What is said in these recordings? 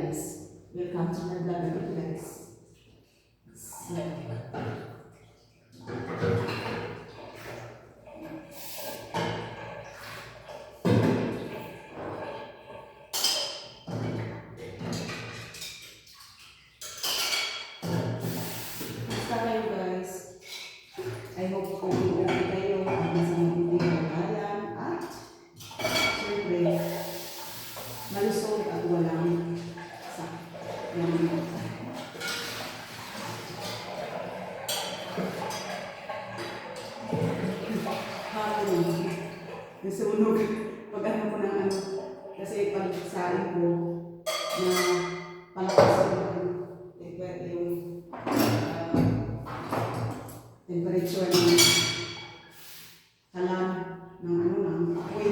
guys. Welcome to my vlog again guys. So, basta kayo guys. I hope okay kayo at nasa mabuting kalagayan at syempre malusog at walang nasunog pag ano ko ng ano kasi pag sain ko na palakas yung temperature ng kalam ng ano ng apoy.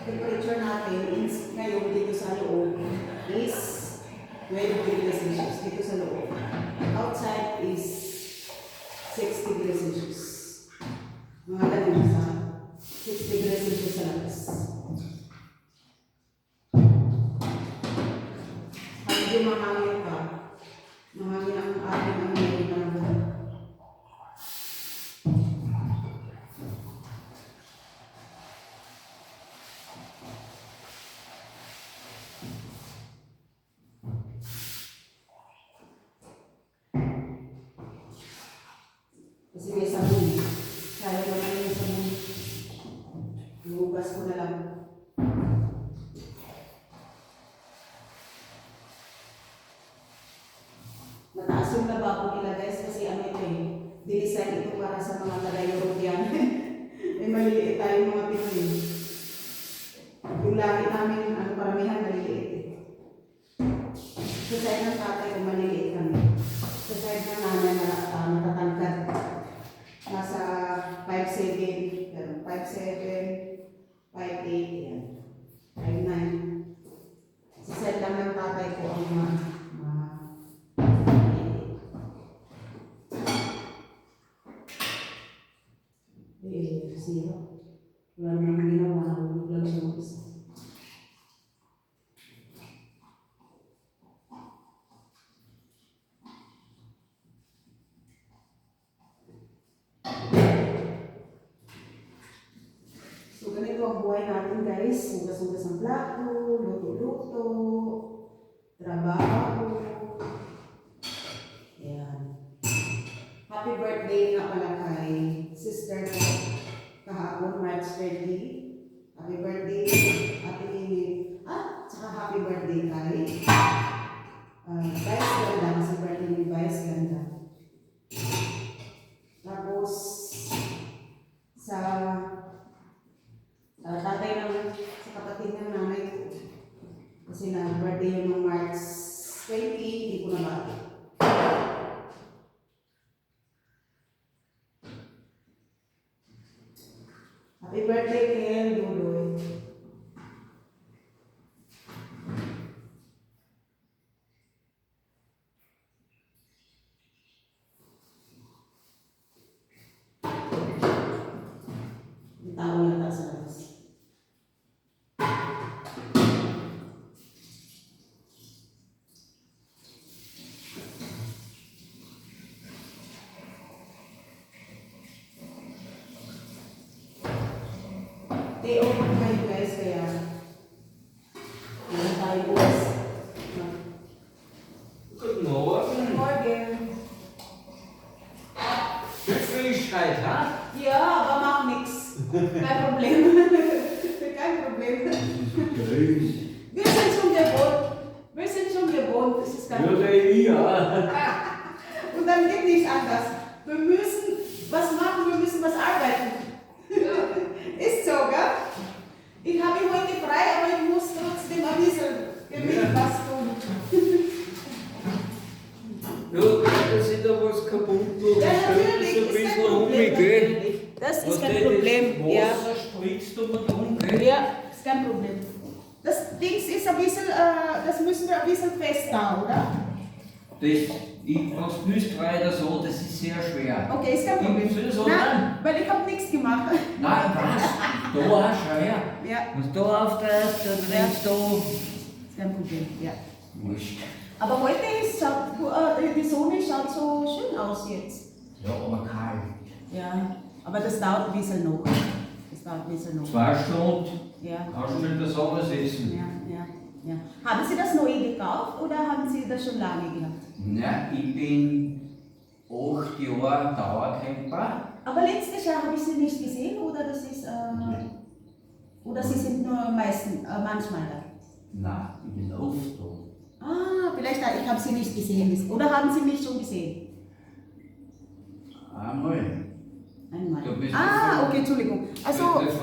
Temperature natin ngayon dito sa loob is 12 degrees Celsius dito sa loob. Outside is 6 degrees Celsius. Mga ganun sa 6 degrees Celsius sa labas. Pag yung mahangin ka, mahangin ang ating ang may panahon. Kasi may sabon. Kaya ko na yung sabon. Iugas ko na lang. Mataas yung lababo nila guys kasi ano ito eh. Dinisign ito para sa mga taga-European. Eh maliliit tayong mga Pinoy. Yung lagi namin, ano paramihan maliliit eh. Sa side ng tatay ko maliliit kami. Sa side ng nanay natatangkad. Nasa 5'7", 5'7", 5'8", yan. 5'9". Sa side lang ng tatay ko ang mga zero. Wala namang ginawa, nahulog lang siya mag-isa. So, ganito ang buhay natin guys. Hugas-hugas ang plato, luto-luto, trabaho. Ayan. Happy birthday nga pala kay sister ko kahapon, March 30. Happy birthday, Ate Mimi. Tsaka happy birthday kay Vice Ganda. Kasi birthday ni Vice Ganda. Tapos, sa tatay ng sa kapatid ng nanay ko. Kasi na-birthday yun ng March 20, hindi ko nabati. Happy birthday kay Dudoy. Yung tao yata sa labas. Day over kayo guys, kaya meron tayo bukas. Good morning. Good morning. Befriedigkeit, ha? Ja, aber macht nix. Kein Problem. Kein Problem. Wir sind schon gewohnt. Wir sind schon gewohnt. Das ist kein Problem. Und dann geht nichts anders. Wir müssen was machen, wir müssen was arbeiten. Ist so, gell? Ich habe heute frei, aber ich muss trotzdem ein bisschen Gewicht was tun. Ja, da sind da was kaputt. Ja, natürlich, ein ist kein bisschen Problem. gell? Das ist Was kein denn Problem. das Ja. Wasser spritzt du mal um, gell? Ja, ist kein Problem. Das Dings ist ein bisschen, das müssen wir ein bisschen fest da, oder? Ich mach's nicht weiter so, das ist sehr schwer. Okay, ist kein Problem. Gibst du das so Nein, an? weil ich habe nichts gemacht. Nein, was? Da, schau her. Ja, Und da aufpasst, dann bringst du ist kein Problem. Ja. Wurscht. Aber heute die Sonne schaut so schön aus jetzt. Ja, aber kalt. Ja, aber das dauert ein bisschen noch. Das dauert ein bisschen noch. 2 Stunden Ja. kannst du in der Sonne sitzen. Ja. Haben Sie das neu gekauft oder haben Sie das schon lange gehabt? Na, ich bin 8 Jahre Dauercamper. Aber letztes Jahr habe ich Sie nicht gesehen oder das ist oder Sie sind nur manchmal da. Nein, ich bin oft da. Vielleicht ich habe Sie nicht gesehen. Oder haben Sie mich schon gesehen? Einmal. Einmal. Du bist Okay, Entschuldigung. Also Bist du